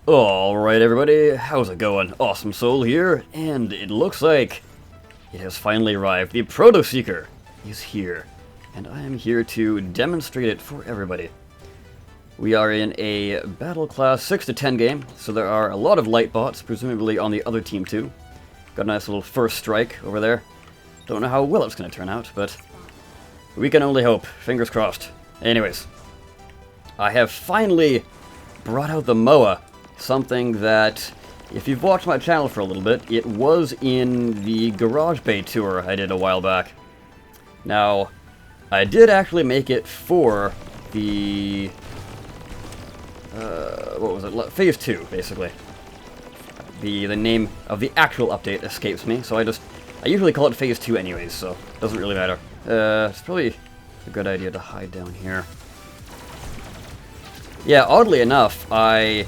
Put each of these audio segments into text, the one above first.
Alright everybody, how's it going? Awesome Soul here, and it looks like it has finally arrived. The Proto-Seeker is here, and I am here to demonstrate it for everybody. We are in a battle class 6 to 10 game, so there are a lot of light bots, presumably on the other team too. Got a nice little first strike over there. Don't know how well it's going to turn out, but we can only hope. Fingers crossed. Anyways, I have finally brought out the MOA. Something that, if you've watched my channel for a little bit, it was in the Garage Bay tour I did a while back. Now, I did actually make it for the, what was it, Phase 2, basically. The name of the actual update escapes me, so I usually call it Phase 2 anyways, so it doesn't really matter. It's probably a good idea to hide down here. Yeah, oddly enough, I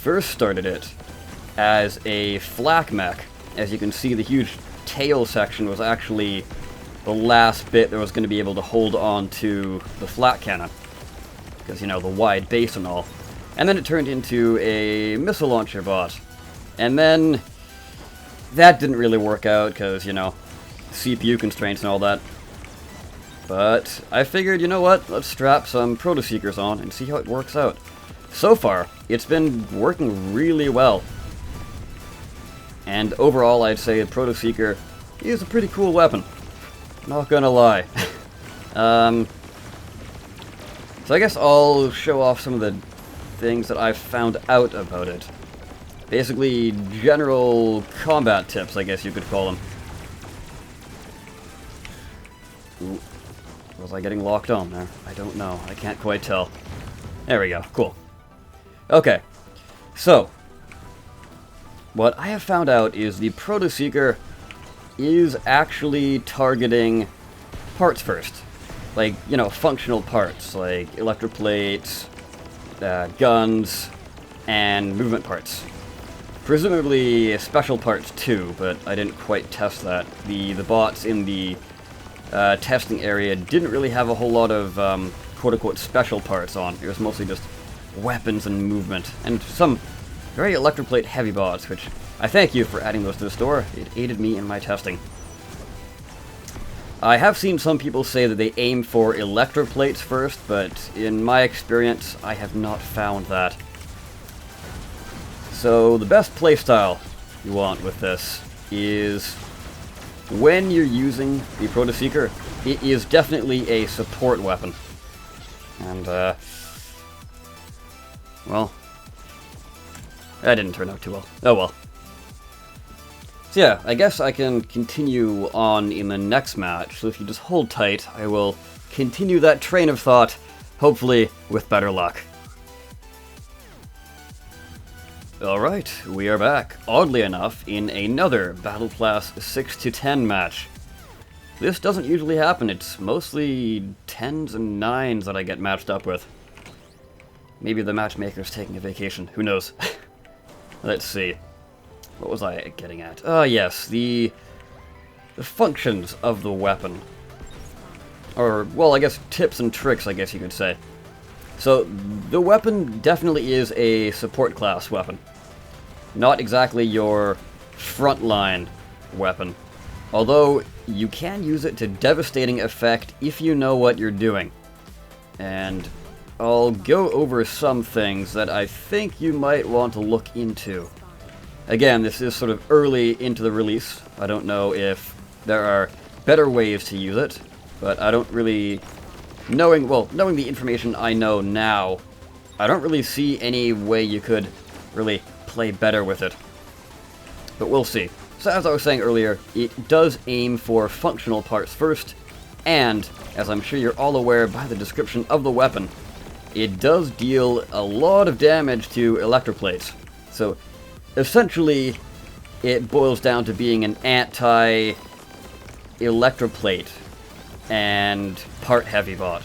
first started it as a flak mech. As you can see, the huge tail section was actually the last bit that was going to be able to hold on to the flat cannon. Because, you know, the wide base and all. And then it turned into a missile launcher bot. And then that didn't really work out because, you know, CPU constraints and all that. But I figured, you know what, let's strap some Proto-Seekers on and see how it works out. So far, it's been working really well. And overall, I'd say the Proto-Seeker is a pretty cool weapon. Not gonna lie. So I guess I'll show off some of the things that I've found out about it. Basically, general combat tips, I guess you could call them. Ooh. Was I getting locked on there? I don't know. I can't quite tell. There we go. Cool. Okay, so what I have found out is the Proto-Seeker is actually targeting parts first. Like, you know, functional parts, like electroplates, guns, and movement parts. Presumably special parts too, but I didn't quite test that. The bots in the testing area didn't really have a whole lot of quote-unquote special parts on. It was mostly just weapons and movement, and some very electroplate heavy bots, which I thank you for adding those to the store. It aided me in my testing. I have seen some people say that they aim for electroplates first, but in my experience, I have not found that. So the best playstyle you want with this is when you're using the Proto-Seeker, it is definitely a support weapon. And, well, that didn't turn out too well. Oh well. So yeah, I guess I can continue on in the next match, so if you just hold tight, I will continue that train of thought, hopefully with better luck. Alright, we are back, oddly enough, in another Battle Class 6 to 10 match. This doesn't usually happen, it's mostly 10s and 9s that I get matched up with. Maybe the matchmaker's taking a vacation, who knows. Let's see. What was I getting at? Yes, the functions of the weapon. Or, well, I guess tips and tricks, I guess you could say. So, the weapon definitely is a support class weapon. Not exactly your frontline weapon. Although, you can use it to devastating effect if you know what you're doing. And I'll go over some things that I think you might want to look into. Again, this is sort of early into the release. I don't know if there are better ways to use it, but I don't really... Knowing the information I know now, I don't really see any way you could really play better with it. But we'll see. So as I was saying earlier, it does aim for functional parts first, and, as I'm sure you're all aware by the description of the weapon, it does deal a lot of damage to electroplates. So, essentially, it boils down to being an anti-electroplate and part-heavy bot.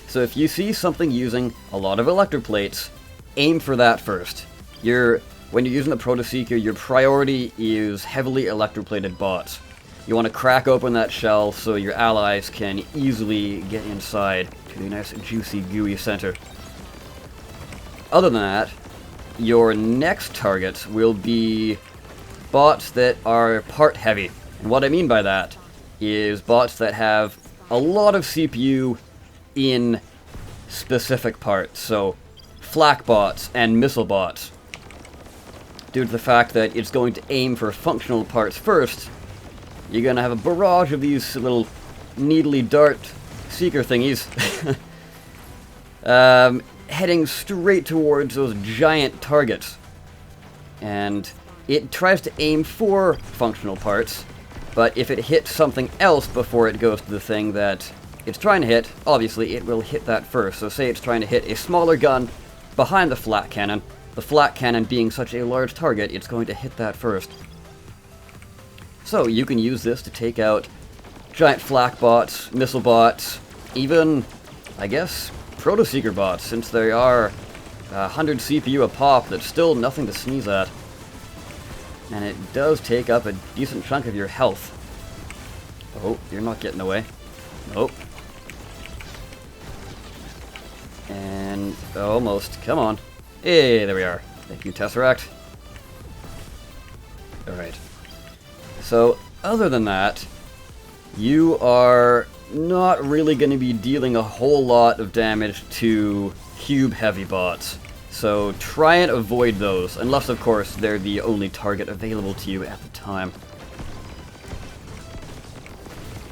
So if you see something using a lot of electroplates, aim for that first. When you're using the Proto-Seeker, your priority is heavily electroplated bots. You want to crack open that shell so your allies can easily get inside to the nice juicy gooey center. Other than that, your next targets will be bots that are part heavy. And what I mean by that is bots that have a lot of CPU in specific parts. So flak bots and missile bots. Due to the fact that it's going to aim for functional parts first, you're going to have a barrage of these little needly dart seeker thingies heading straight towards those giant targets. And it tries to aim for functional parts, but if it hits something else before it goes to the thing that it's trying to hit, obviously it will hit that first. So say it's trying to hit a smaller gun behind the flak cannon. The flak cannon being such a large target, it's going to hit that first. So you can use this to take out giant flak bots, missile bots, even, I guess, Proto-Seeker bots, since they are 100 CPU a pop. That's still nothing to sneeze at. And it does take up a decent chunk of your health. Oh, you're not getting away. Nope. And almost. Come on. Hey, there we are. Thank you, Tesseract. Alright. So, other than that, you are not really going to be dealing a whole lot of damage to cube heavy bots. So try and avoid those, unless of course they're the only target available to you at the time.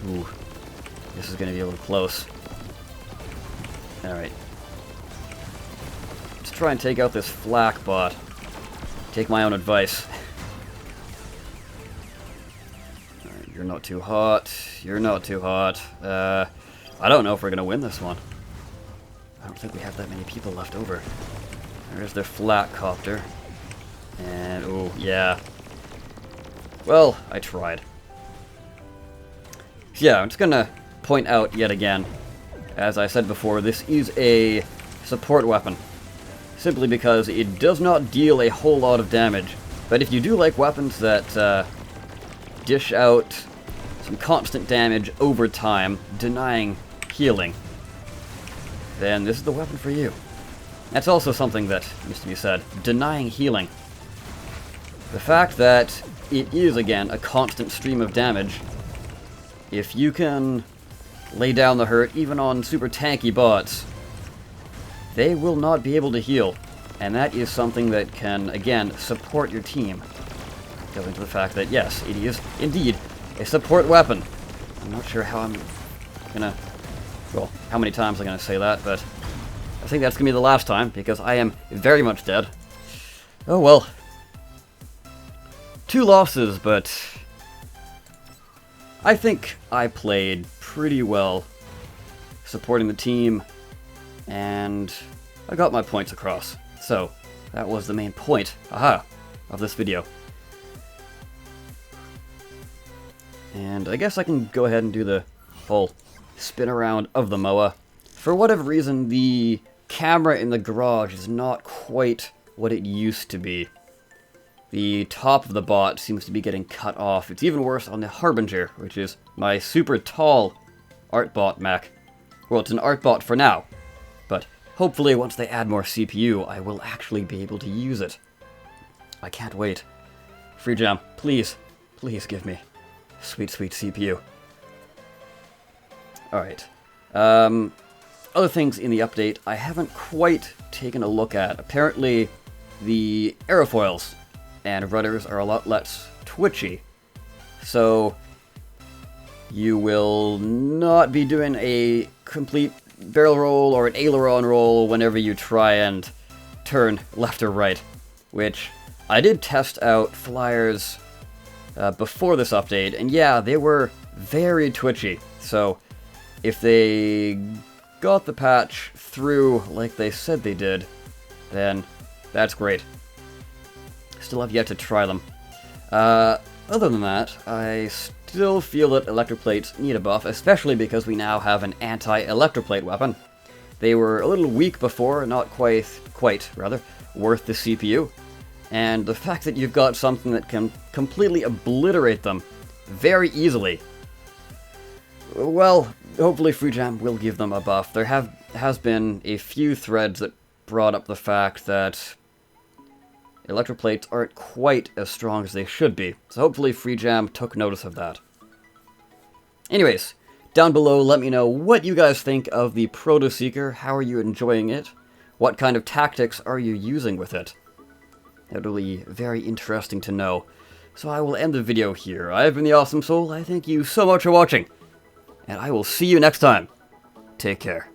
Ooh, this is going to be a little close. Alright. Let's try and take out this flak bot. Take my own advice. Alright, you're not too hot. You're not too hot. I don't know if we're going to win this one. I don't think we have that many people left over. There's their flak copter. And, oh, yeah. Well, I tried. Yeah, I'm just gonna point out yet again, as I said before, this is a support weapon. Simply because it does not deal a whole lot of damage. But if you do like weapons that dish out some constant damage over time, denying healing, then this is the weapon for you. That's also something that needs to be said. Denying healing. The fact that it is, again, a constant stream of damage, if you can lay down the hurt, even on super tanky bots, they will not be able to heal. And that is something that can, again, support your team. Going to the fact that, yes, it is indeed a support weapon. I'm not sure how I'm gonna... well, how many times I'm gonna say that, but I think that's going to be the last time, because I am very much dead. Oh well. 2 losses, but I think I played pretty well supporting the team, and I got my points across. So, that was the main point, of this video. And I guess I can go ahead and do the whole spin around of the MOA. For whatever reason, the camera in the garage is not quite what it used to be. The top of the bot seems to be getting cut off. It's even worse on the Harbinger, which is my super tall art bot mech. Well, it's an art bot for now, but hopefully once they add more CPU, I will actually be able to use it. I can't wait. Free Jam, please, please give me sweet, sweet CPU. Alright. Other things in the update I haven't quite taken a look at. Apparently, the aerofoils and rudders are a lot less twitchy. So, you will not be doing a complete barrel roll or an aileron roll whenever you try and turn left or right. Which, I did test out flyers before this update, and yeah, they were very twitchy. So, if they got the patch through like they said they did, then that's great. Still have yet to try them. Other than that, I still feel that electroplates need a buff, especially because we now have an anti-electroplate weapon. They were a little weak before, not quite, worth the CPU. And the fact that you've got something that can completely obliterate them very easily, well, hopefully FreeJam will give them a buff. There has been a few threads that brought up the fact that electroplates aren't quite as strong as they should be, so hopefully Free Jam took notice of that. Anyways, down below let me know what you guys think of the Proto-Seeker. How are you enjoying it? What kind of tactics are you using with it? That would be very interesting to know. So I will end the video here. I've been the Awesome Soul. I thank you so much for watching, and I will see you next time. Take care.